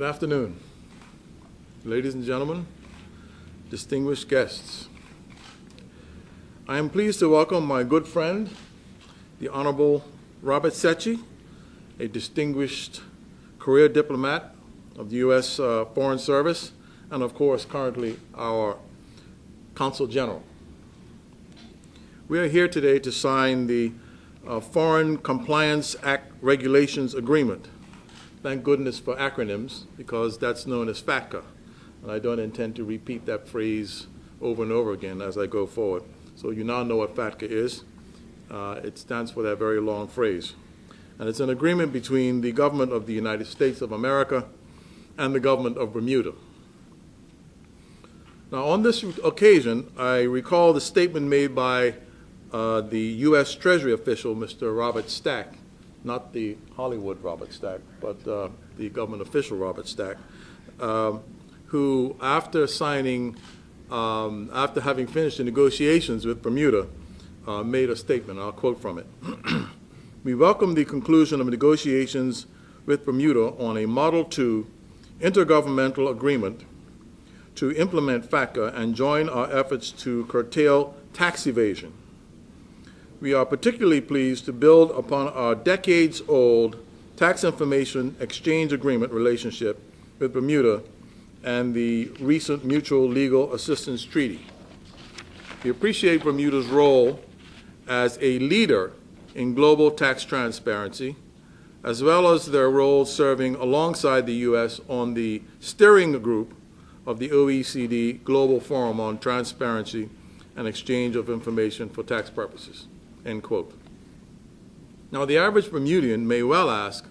afternoon, ladies and gentlemen, distinguished guests. I am pleased to welcome my good friend, the Honorable Robert Secchi, a distinguished career diplomat of the U.S. Foreign Service, and of course, currently our Consul General. We are here today to sign the Foreign Compliance Act Regulations Agreement. Thank goodness for acronyms, because that's known as FATCA, and I don't intend to repeat that phrase over and over again as I go forward. So you now know what FATCA is. It stands for that very long phrase. And it's an agreement between the government of the United States of America and the government of Bermuda. Now, on this occasion, I recall the statement made by the U.S. Treasury official, Mr. Robert Stack, not the Hollywood Robert Stack, but the government official Robert Stack, who, after having finished the negotiations with Bermuda, made a statement. I'll quote from it. "We welcome the conclusion of negotiations with Bermuda on a Model 2 intergovernmental agreement to implement FATCA and join our efforts to curtail tax evasion. We are particularly pleased to build upon our decades-old tax information exchange agreement relationship with Bermuda and the recent Mutual Legal Assistance Treaty. We appreciate Bermuda's role as a leader in global tax transparency, as well as their role serving alongside the U.S. on the steering group of the OECD Global Forum on Transparency and Exchange of Information for Tax Purposes." End quote. Now, the average Bermudian may well ask,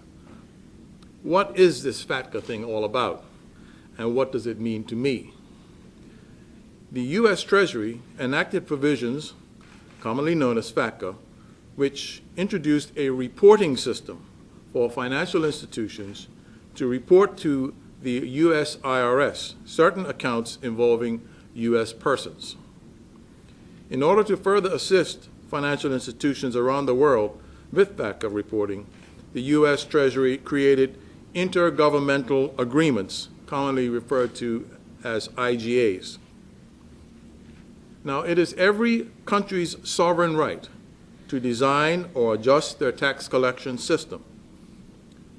what is this FATCA thing all about, and what does it mean to me? The U.S. Treasury enacted provisions, commonly known as FATCA, which introduced a reporting system for financial institutions to report to the U.S. IRS certain accounts involving U.S. persons. In order to further assist financial institutions around the world with FATCA reporting, the U.S. Treasury created intergovernmental agreements, commonly referred to as IGAs. Now, it is every country's sovereign right to design or adjust their tax collection system.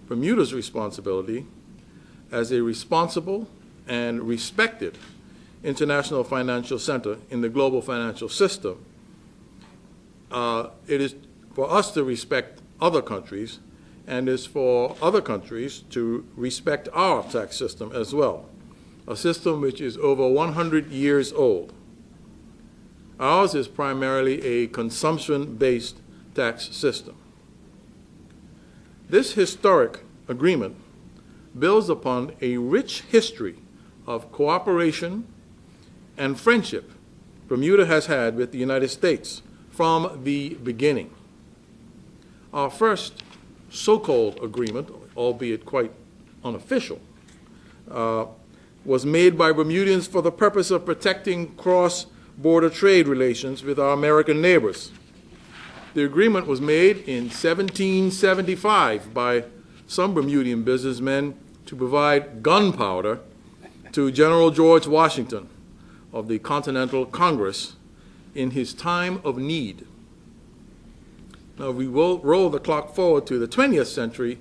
Bermuda's responsibility as a responsible and respected international financial center in the global financial system, it is for us to respect other countries, and is for other countries to respect our tax system as well, a system which is over 100 years old. Ours is primarily a consumption-based tax system. This historic agreement builds upon a rich history of cooperation and friendship Bermuda has had with the United States from the beginning. Our first so-called agreement, albeit quite unofficial, was made by Bermudians for the purpose of protecting cross-border trade relations with our American neighbors. The agreement was made in 1775 by some Bermudian businessmen to provide gunpowder to General George Washington of the Continental Congress in his time of need. Now, we will roll the clock forward to the 20th century.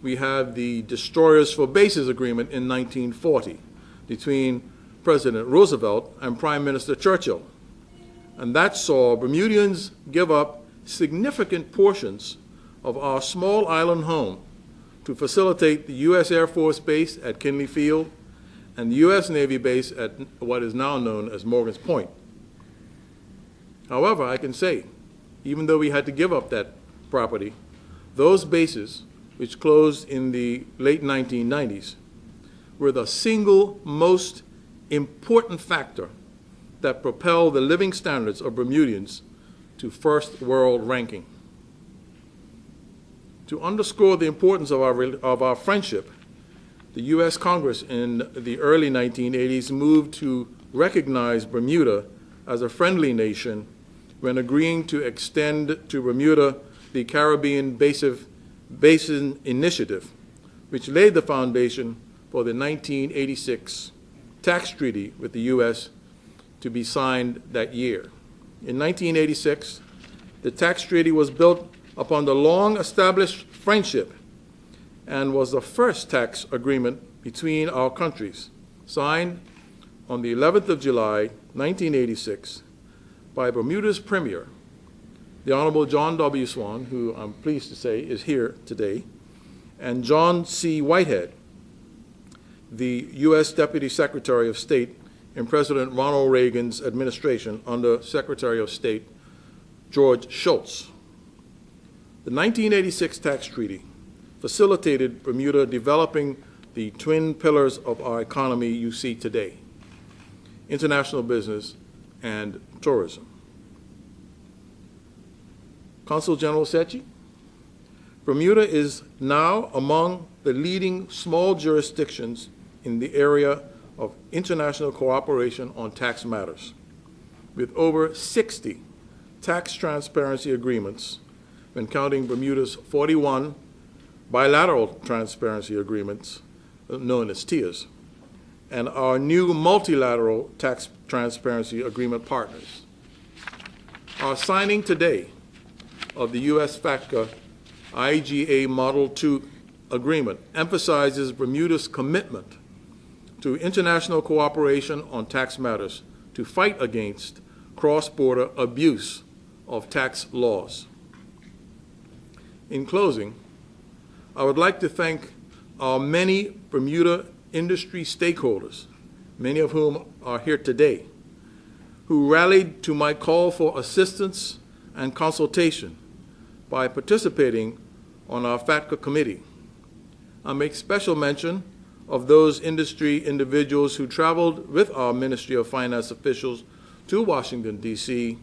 We have the Destroyers for Bases Agreement in 1940 between President Roosevelt and Prime Minister Churchill. And that saw Bermudians give up significant portions of our small island home to facilitate the U.S. Air Force Base at Kinley Field and the U.S. Navy base at what is now known as Morgan's Point. However, I can say, even though we had to give up that property, those bases, which closed in the late 1990s, were the single most important factor that propelled the living standards of Bermudians to first world ranking. To underscore the importance of our friendship, the U.S. Congress in the early 1980s moved to recognize Bermuda as a friendly nation when agreeing to extend to Bermuda the Caribbean Basin Initiative, which laid the foundation for the 1986 tax treaty with the U.S. to be signed that year. In 1986, the tax treaty was built upon the long-established friendship and was the first tax agreement between our countries, signed on the 11th of July, 1986, by Bermuda's Premier, the Honorable John W. Swan, who I'm pleased to say is here today, and John C. Whitehead, the U.S. Deputy Secretary of State in President Ronald Reagan's administration under Secretary of State George Shultz. The 1986 tax treaty facilitated Bermuda developing the twin pillars of our economy you see today: international business and tourism. Consul General Secchi, Bermuda is now among the leading small jurisdictions in the area of international cooperation on tax matters, with over 60 tax transparency agreements, when counting Bermuda's 41 bilateral transparency agreements, known as TIAs, and our new multilateral tax transparency agreement partners. Our signing today of the U.S. FATCA IGA Model 2 agreement emphasizes Bermuda's commitment to international cooperation on tax matters to fight against cross-border abuse of tax laws. In closing, I would like to thank our many Bermuda industry stakeholders, many of whom are here today, who rallied to my call for assistance and consultation by participating on our FATCA committee. I make special mention of those industry individuals who traveled with our Ministry of Finance officials to Washington, D.C.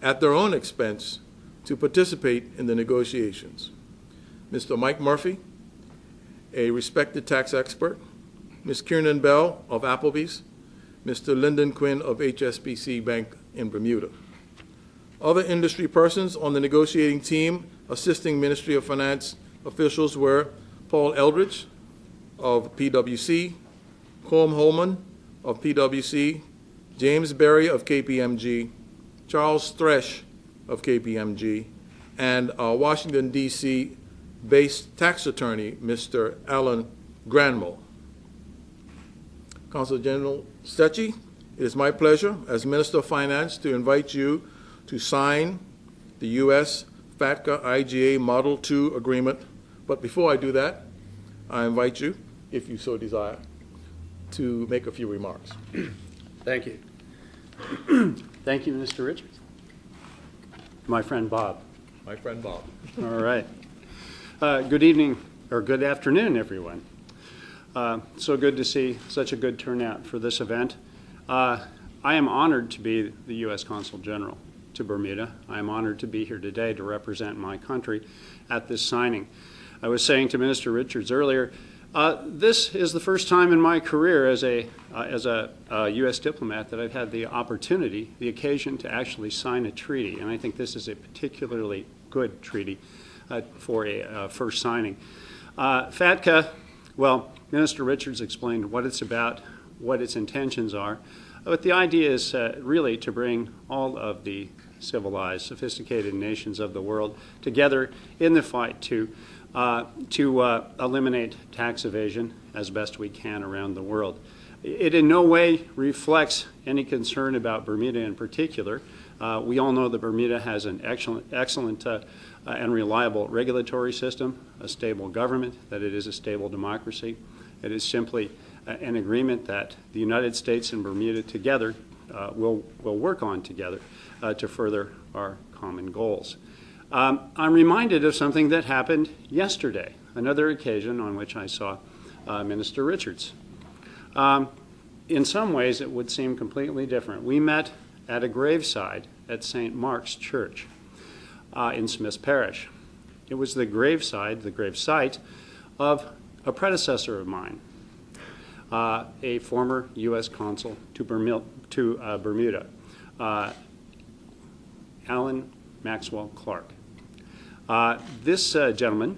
at their own expense to participate in the negotiations. Mr. Mike Murphy, a respected tax expert, Ms. Kiernan Bell of Applebee's, Mr. Lyndon Quinn of HSBC Bank in Bermuda. Other industry persons on the negotiating team assisting Ministry of Finance officials were Paul Eldridge of PwC, Colm Holman of PwC, James Berry of KPMG, Charles Thresh of KPMG, and our Washington, D.C. based tax attorney, Mr. Alan Granmo. Consul General Secchi, it is my pleasure as Minister of Finance to invite you to sign the U.S. FATCA IGA Model 2 agreement. But before I do that, I invite you, if you so desire, to make a few remarks. Thank you. Thank you, Mr. Richards. My friend Bob. My friend Bob. All right. Good evening, or good afternoon, everyone. So good to see such a good turnout for this event. I am honored to be the U.S. Consul General to Bermuda. I am honored to be here today to represent my country at this signing. I was saying to Minister Richards earlier, this is the first time in my career as a U.S. diplomat that I've had the opportunity, the occasion to actually sign a treaty, and I think this is a particularly good treaty for a first signing. FATCA, well, Minister Richards explained what it's about, what its intentions are, but the idea is really to bring all of the civilized, sophisticated nations of the world together in the fight to eliminate tax evasion as best we can around the world. It in no way reflects any concern about Bermuda in particular. We all know that Bermuda has an excellent and reliable regulatory system, a stable government, that it is a stable democracy. It is simply an agreement that the United States and Bermuda together will work on together to further our common goals. I'm reminded of something that happened yesterday, another occasion on which I saw Minister Richards. In some ways, it would seem completely different. We met at a graveside at St. Mark's Church in Smith's Parish. It was the graveside, the grave site of a predecessor of mine, a former U.S. consul to Bermuda, Alan Maxwell Clark. This gentleman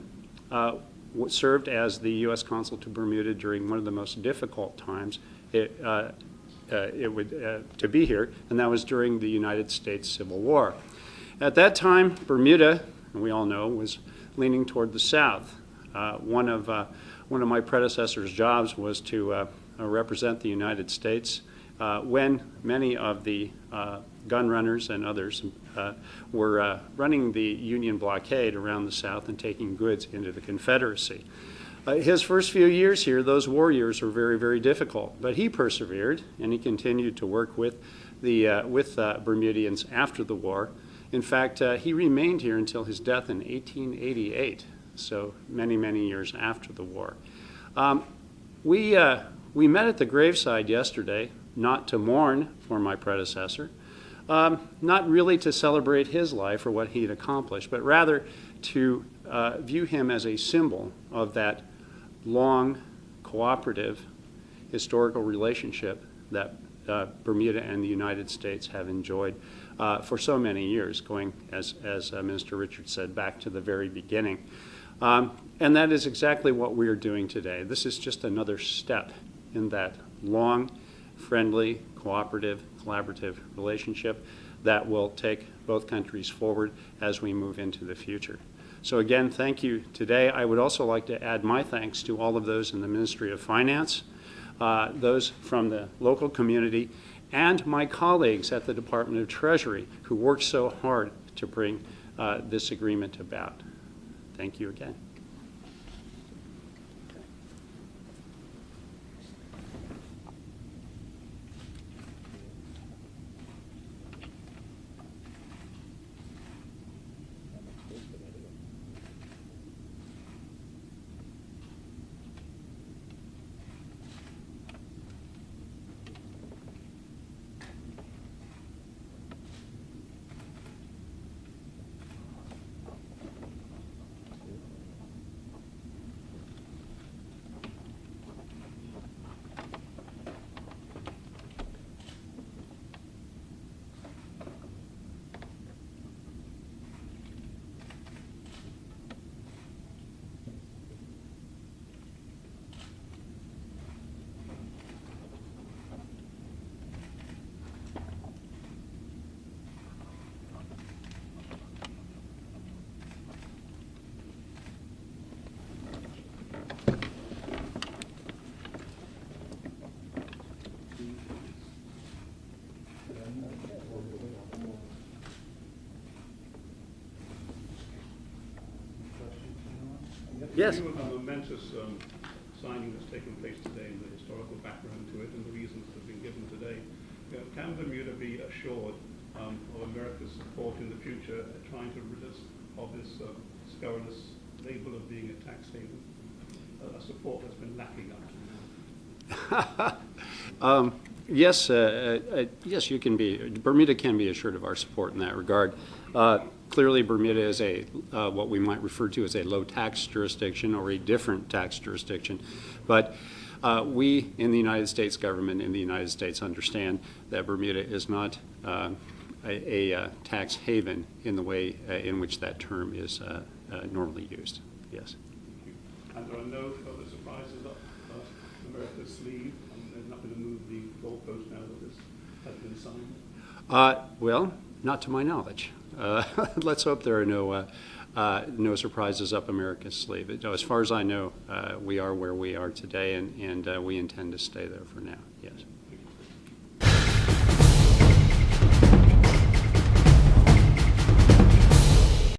served as the U.S. consul to Bermuda during one of the most difficult times to be here, and that was during the United States Civil War. At that time, Bermuda, and we all know, was leaning toward the south. One of my predecessor's jobs was to represent the United States when many of the gun runners and others were running the Union blockade around the South and taking goods into the Confederacy. His first few years here, those war years, were very, very difficult, but he persevered and he continued to work with Bermudians after the war. In fact, he remained here until his death in 1888, so many, many years after the war. We met at the graveside yesterday, not to mourn for my predecessor, not really to celebrate his life or what he had accomplished, but rather to view him as a symbol of that long, cooperative, historical relationship that Bermuda and the United States have enjoyed for so many years, going, as Minister Richards said, back to the very beginning. And that is exactly what we are doing today. This is just another step in that long, friendly, cooperative, collaborative relationship that will take both countries forward as we move into the future. So again, thank you today. I would also like to add my thanks to all of those in the Ministry of Finance, those from the local community, and my colleagues at the Department of Treasury who worked so hard to bring this agreement about. Thank you again. Yes. A momentous signing that's taken place today and the historical background to it and the reasons that have been given today. Can Bermuda be assured of America's support in the future trying to rid us of this scurrilous label of being a tax haven, a support that's been lacking up to now? Yes, yes, you can be. Bermuda can be assured of our support in that regard. Clearly, Bermuda is a what we might refer to as a low tax jurisdiction or a different tax jurisdiction, but we in the United States government in the United States understand that Bermuda is not a tax haven in the way in which that term is normally used. Yes. And there are no further surprises up America's sleeve, and they're not going to move the goalpost now that this has been signed? Well, not to my knowledge. Let's hope there are no surprises up America's sleeve. As far as I know, we are where we are today, and we intend to stay there for now. Yes.